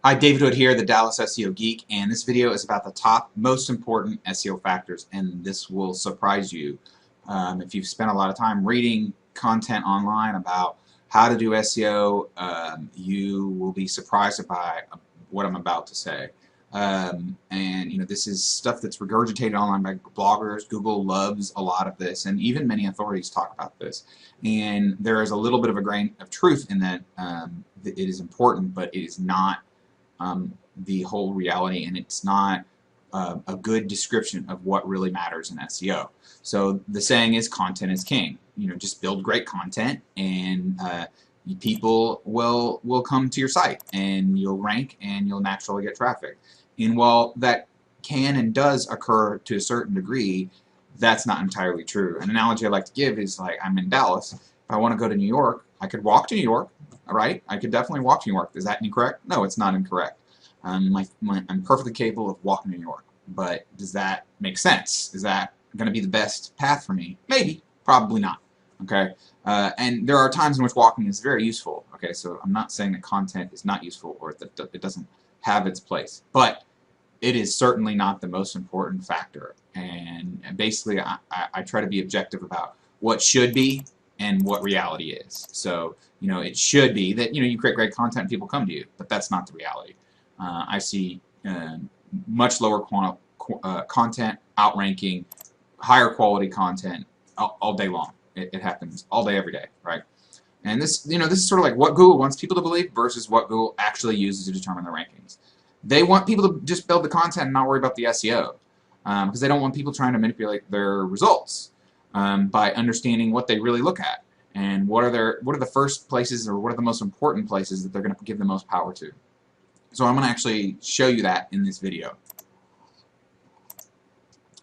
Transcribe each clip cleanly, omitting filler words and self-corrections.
Hi, David Hood here, the Dallas SEO Geek, and this video is about the top most important SEO factors, and this will surprise you. If you've spent a lot of time reading content online about how to do SEO, you will be surprised by what I'm about to say. And this is stuff that's regurgitated online by bloggers. Google loves a lot of this, and even many authorities talk about this. And there is a little bit of a grain of truth in that. It is important, but it is not the whole reality, and it's not a good description of what really matters in SEO. So the saying is, content is king. Just build great content, and people will come to your site, and you'll rank, and you'll naturally get traffic. And while that can and does occur to a certain degree, that's not entirely true. An analogy I like to give is, like, I'm in Dallas. If I want to go to New York, I could walk to New York. All right, I could definitely walk to New York. Is that incorrect? No, it's not incorrect. I'm perfectly capable of walking to New York. But does that make sense? Is that going to be the best path for me? Maybe. Probably not. Okay. And there are times in which walking is very useful. Okay, so I'm not saying that content is not useful or that it doesn't have its place, but it is certainly not the most important factor. And basically, I try to be objective about what should be and what reality is. So, it should be that, you create great content and people come to you, but that's not the reality. I see much lower content outranking higher quality content all day long. It happens all day, every day, right? And this is sort of like what Google wants people to believe versus what Google actually uses to determine the rankings. They want people to just build the content and not worry about the SEO, because they don't want people trying to manipulate their results by understanding what they really look at and what are the first places, or what are the most important places that they're going to give the most power to. So I'm going to actually show you that in this video.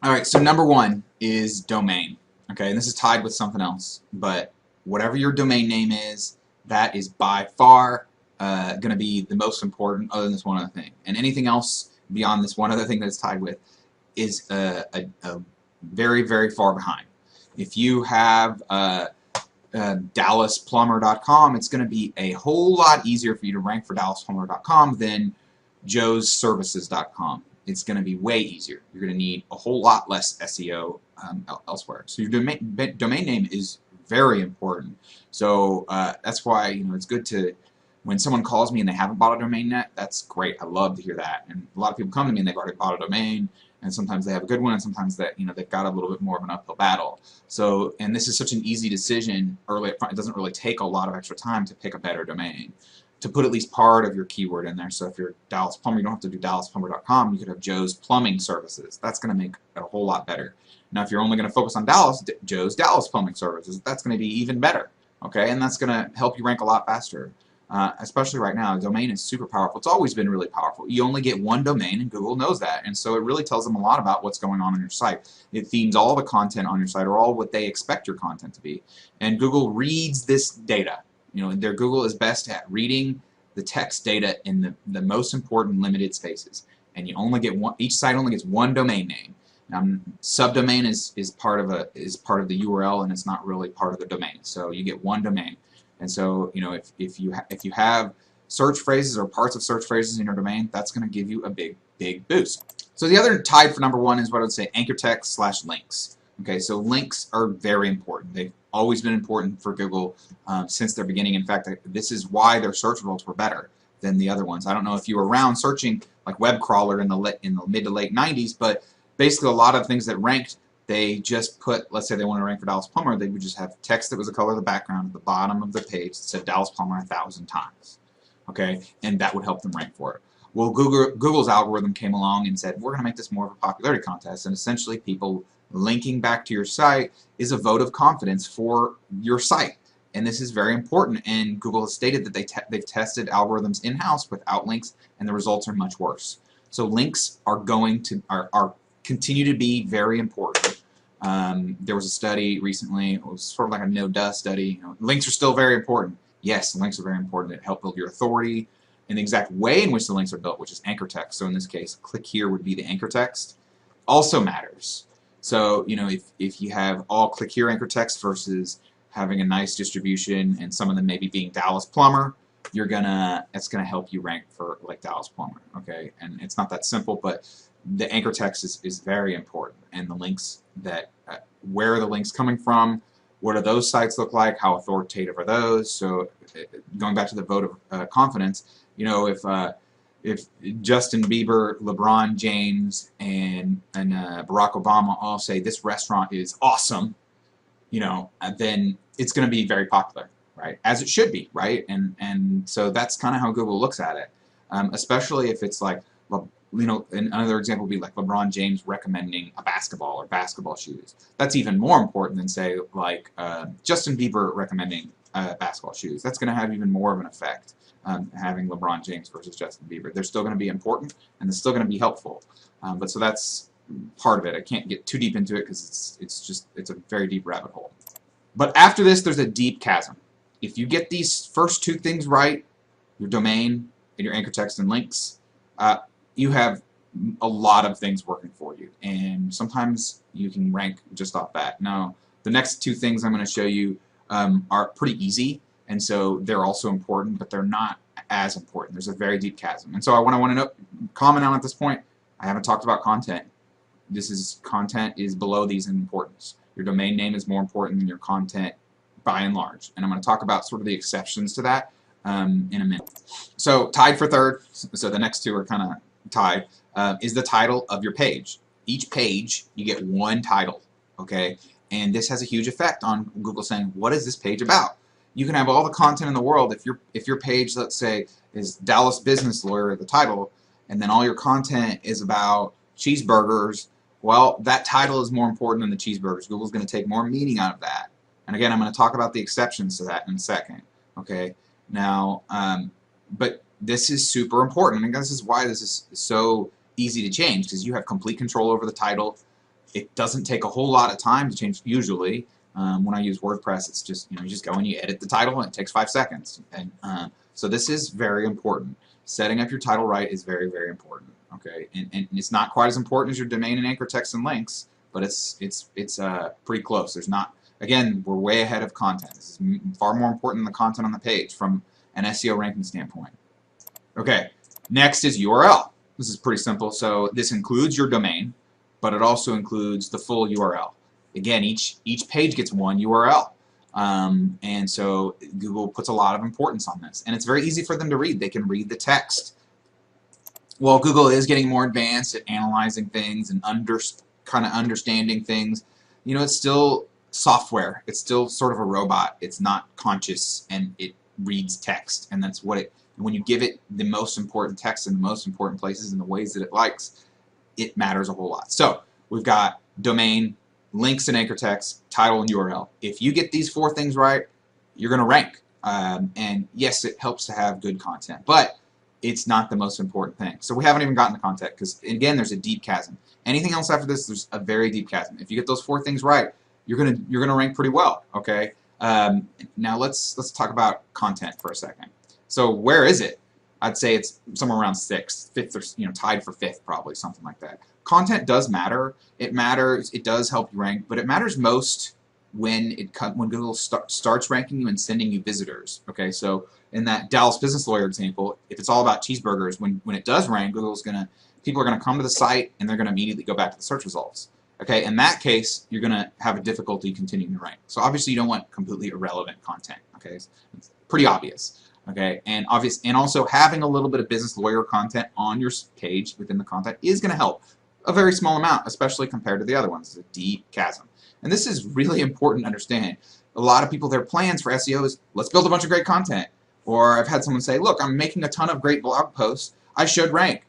Alright, so number one is domain. Okay, and this is tied with something else, but whatever your domain name is, that is by far going to be the most important, other than this one other thing. And anything else beyond this one other thing that it's tied with is very, very far behind. If you have DallasPlumber.com, it's going to be a whole lot easier for you to rank for DallasPlumber.com than Joe'sServices.com. It's going to be way easier. You're going to need a whole lot less SEO elsewhere. So your domain name is very important. So that's why it's good to, when someone calls me and they haven't bought a domain yet, that's great. I love to hear that. And a lot of people come to me and they've already bought a domain, and sometimes they have a good one, and sometimes that they've got a little bit more of an uphill battle. So, and this is such an easy decision early up front. It doesn't really take a lot of extra time to pick a better domain, to put at least part of your keyword in there. So if you're Dallas Plumber, you don't have to do DallasPlumber.com. You could have Joe's Plumbing Services. That's going to make it a whole lot better. Now, if you're only going to focus on Dallas, Joe's Dallas Plumbing Services, that's going to be even better. Okay, and that's going to help you rank a lot faster. Especially right now, domain is super powerful. It's always been really powerful. You only get one domain, and Google knows that, and so it really tells them a lot about what's going on your site. It themes all the content on your site, or all what they expect your content to be, and Google reads this data. Google is best at reading the text data in the most important limited spaces, and you only get one. Each site only gets one domain name. Subdomain is part of the URL, and it's not really part of the domain. So you get one domain. And so, if you have search phrases or parts of search phrases in your domain, that's going to give you a big boost. So the other tied for number one is what I would say anchor text / links. Okay, so links are very important. They've always been important for Google since their beginning. In fact, this is why their search results were better than the other ones. I don't know if you were around searching like web crawler in the mid to late 90s, but basically a lot of things that ranked, they just put, let's say they want to rank for Dallas Plumber, they would just have text that was the color of the background at the bottom of the page that said Dallas Plumber 1,000 times. Okay, and that would help them rank for it. Well, Google's algorithm came along and said, we're going to make this more of a popularity contest, and essentially people linking back to your site is a vote of confidence for your site. And this is very important, and Google has stated that they've tested algorithms in-house without links, and the results are much worse. So links are going to continue to be very important. There was a study recently, it was sort of like a no-duh study. Links are still very important. Yes, links are very important. They help build your authority, and the exact way in which the links are built, which is anchor text. So in this case, click here would be the anchor text, also matters. So, if you have all click here anchor text versus having a nice distribution and some of them maybe being Dallas Plumber, it's gonna help you rank for like Dallas Plumber, okay? And it's not that simple, but the anchor text is very important, and the links that where are the links coming from? What do those sites look like? How authoritative are those? So going back to the vote of confidence, you know, if Justin Bieber, LeBron James, and Barack Obama all say this restaurant is awesome, you know, then it's going to be very popular, right? As it should be, right? And so that's kind of how Google looks at it, especially if it's like, you know, another example would be like LeBron James recommending a basketball or basketball shoes. That's even more important than, say, like Justin Bieber recommending basketball shoes. That's going to have even more of an effect, having LeBron James versus Justin Bieber. They're still going to be important, and they're still going to be helpful. But so that's part of it. I can't get too deep into it because it's a very deep rabbit hole. But after this, there's a deep chasm. If you get these first two things right, your domain and your anchor text and links, you have a lot of things working for you, and sometimes you can rank just off that. Now, the next two things I'm going to show you are pretty easy, and so they're also important, but they're not as important. There's a very deep chasm. And so what I want to comment on at this point, I haven't talked about content. Content is below these in importance. Your domain name is more important than your content by and large. And I'm going to talk about sort of the exceptions to that in a minute. So tied for third, so the next two are kind of tied, is the title of your page. Each page, you get one title, okay? And this has a huge effect on Google saying, what is this page about? You can have all the content in the world. If your page, let's say, is Dallas Business Lawyer, the title, and then all your content is about cheeseburgers, well, that title is more important than the cheeseburgers. Google's going to take more meaning out of that. And again, I'm going to talk about the exceptions to that in a second, okay? Now, but this is super important, and this is why this is so easy to change, because you have complete control over the title. It doesn't take a whole lot of time to change usually. When I use WordPress, it's just, you know, you just go and you edit the title, and it takes 5 seconds. And so this is very important. Setting up your title right is very, very important. Okay, and it's not quite as important as your domain and anchor text and links, but it's pretty close. There's not, again, we're way ahead of content. This is far more important than the content on the page from an SEO ranking standpoint. Okay, next is URL. This is pretty simple. So this includes your domain, but it also includes the full URL. Again, each page gets one URL. And so Google puts a lot of importance on this. And it's very easy for them to read. They can read the text. Well, Google is getting more advanced at analyzing things and kind of understanding things. You know, it's still software. It's still sort of a robot. It's not conscious, and it reads text. And that's what when you give it the most important text in the most important places in the ways that it likes, it matters a whole lot. So we've got domain, links and anchor text, title and URL. If you get these 4 things right, you're going to rank. And yes, it helps to have good content, but it's not the most important thing. So we haven't even gotten to content because, again, there's a deep chasm. Anything else after this, there's a very deep chasm. If you get those 4 things right, you're gonna rank pretty well. Okay. Now let's talk about content for a second. So where is it? I'd say it's somewhere around 6th, 5th, or, you know, tied for 5th, probably something like that. Content does matter. It matters. It does help you rank, but it matters most when Google starts ranking you and sending you visitors. Okay, so in that Dallas Business Lawyer example, if it's all about cheeseburgers, when it does rank, people are gonna come to the site and they're gonna immediately go back to the search results. Okay, in that case, you're gonna have a difficulty continuing to rank. So obviously, you don't want completely irrelevant content. Okay, it's pretty obvious. Okay, and also having a little bit of business lawyer content on your page within the content is gonna help. A very small amount, especially compared to the other ones. It's a deep chasm. And this is really important to understand. A lot of people, their plans for SEO is, let's build a bunch of great content. Or I've had someone say, look, I'm making a ton of great blog posts. I should rank.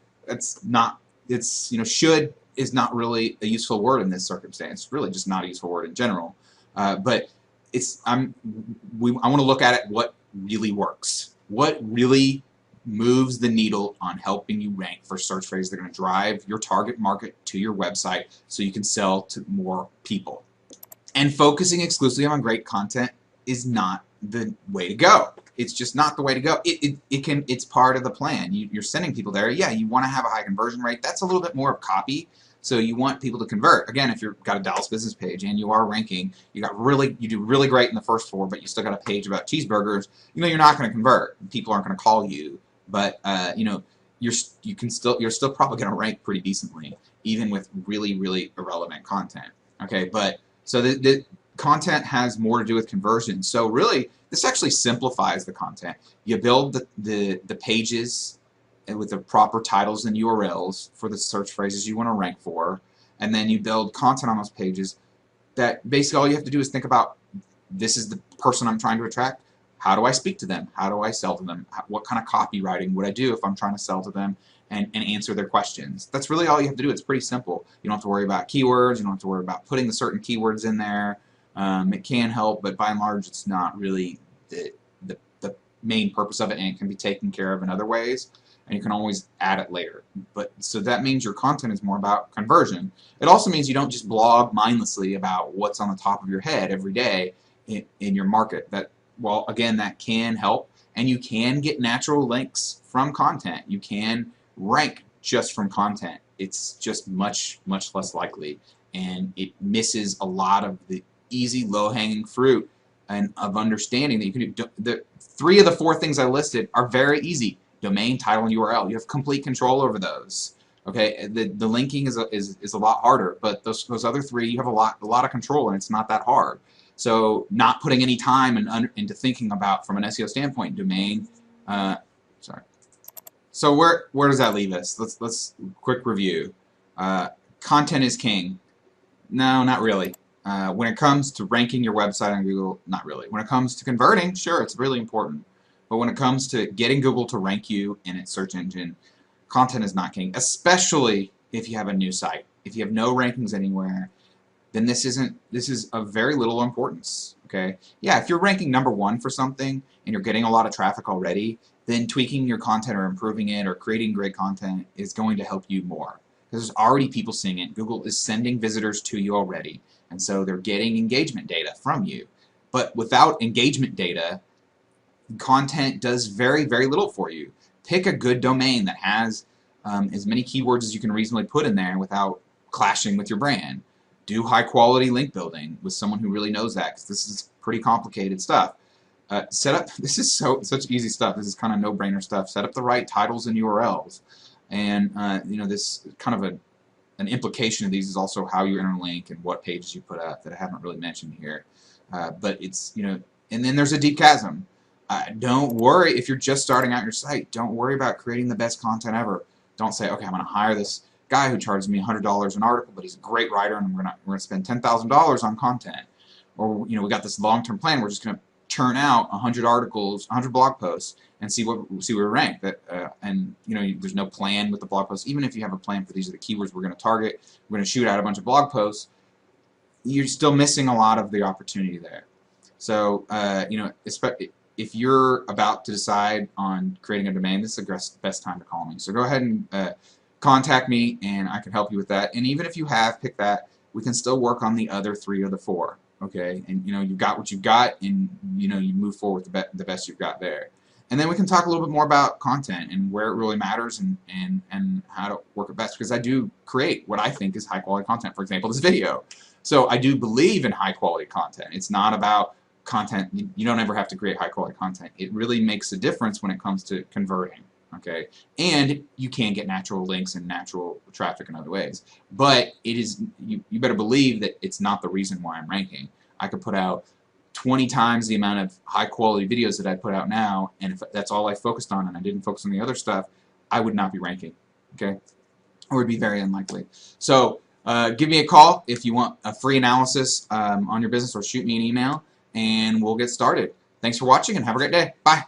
Should is not really a useful word in this circumstance. It's really just not a useful word in general. But I want to look at it, what really works. What really moves the needle on helping you rank for search phrases that are going to drive your target market to your website so you can sell to more people. And focusing exclusively on great content is not the way to go. It's just not the way to go. It's part of the plan. You're sending people there. Yeah, you want to have a high conversion rate. That's a little bit more of copy. So you want people to convert. Again, if you've got a Dallas business page and you are ranking, you do really great in the first 4, but you still got a page about cheeseburgers, you're not going to convert. People aren't going to call you, but you're still probably going to rank pretty decently, even with really irrelevant content. Okay, but so the content has more to do with conversion. So really, this actually simplifies the content. You build the pages with the proper titles and URLs for the search phrases you want to rank for, and then you build content on those pages that basically all you have to do is think about, this is the person I'm trying to attract. How do I speak to them? How do I sell to them? What kind of copywriting would I do if I'm trying to sell to them and answer their questions? That's really all you have to do. It's pretty simple. You don't have to worry about keywords. You don't have to worry about putting the certain keywords in there. It can help, but by and large, it's not really the main purpose of it, and it can be taken care of in other ways, and you can always add it later. But so that means your content is more about conversion. It also means you don't just blog mindlessly about what's on the top of your head every day in your market. Well, again, that can help, and you can get natural links from content. You can rank just from content. It's just much less likely, and it misses a lot of the easy, low-hanging fruit and of understanding that you can do. The 3 of the 4 things I listed are very easy. Domain, title, and URL. You have complete control over those. Okay, the linking is a lot harder, but those other 3 you have a lot of control, and it's not that hard. So not putting any time into thinking about from an SEO standpoint, domain. Sorry. So where does that leave us? Let's quick review. Content is king. No, not really. When it comes to ranking your website on Google, not really. When it comes to converting, sure, it's really important. But when it comes to getting Google to rank you in its search engine, content is not king, especially if you have a new site. If you have no rankings anywhere, then this is of very little importance. Okay? Yeah, if you're ranking #1 for something and you're getting a lot of traffic already, then tweaking your content or improving it or creating great content is going to help you more. Because there's already people seeing it. Google is sending visitors to you already, and so they're getting engagement data from you. But without engagement data, content does very little for you. Pick a good domain that has as many keywords as you can reasonably put in there without clashing with your brand. Do high quality link building with someone who really knows that, because this is pretty complicated stuff. Set up, this is such easy stuff. This is kind of no-brainer stuff. Set up the right titles and URLs, and this kind of an implication of these is also how you interlink and what pages you put up that I haven't really mentioned here. But it's and then there's a deep chasm. Don't worry if you're just starting out your site. Don't worry about creating the best content ever. Don't say, okay, I'm going to hire this guy who charges me $100 an article, but he's a great writer, and we're going to spend $10,000 on content. Or we got this long-term plan. We're just going to churn out 100 articles, 100 blog posts, and see where we rank. There's no plan with the blog posts. Even if you have a plan for these are the keywords we're going to target, we're going to shoot out a bunch of blog posts, you're still missing a lot of the opportunity there. So if you're about to decide on creating a domain, this is the best time to call me. So go ahead and contact me, and I can help you with that. And even if you have picked that, we can still work on the other 3 of the 4. Okay, and you've got what you've got, and you move forward with the best you've got there. And then we can talk a little bit more about content and where it really matters and how to work it best, because I do create what I think is high quality content. For example, this video. So I do believe in high quality content. It's not about content. You don't ever have to create high quality content. It really makes a difference when it comes to converting. Okay, and you can get natural links and natural traffic in other ways, but it is you better believe that it's not the reason why I'm ranking. I could put out 20 times the amount of high quality videos that I put out now, and if that's all I focused on and I didn't focus on the other stuff, I would not be ranking. Okay, or it would be very unlikely. So give me a call if you want a free analysis on your business, or shoot me an email and we'll get started. Thanks for watching, and have a great day. Bye.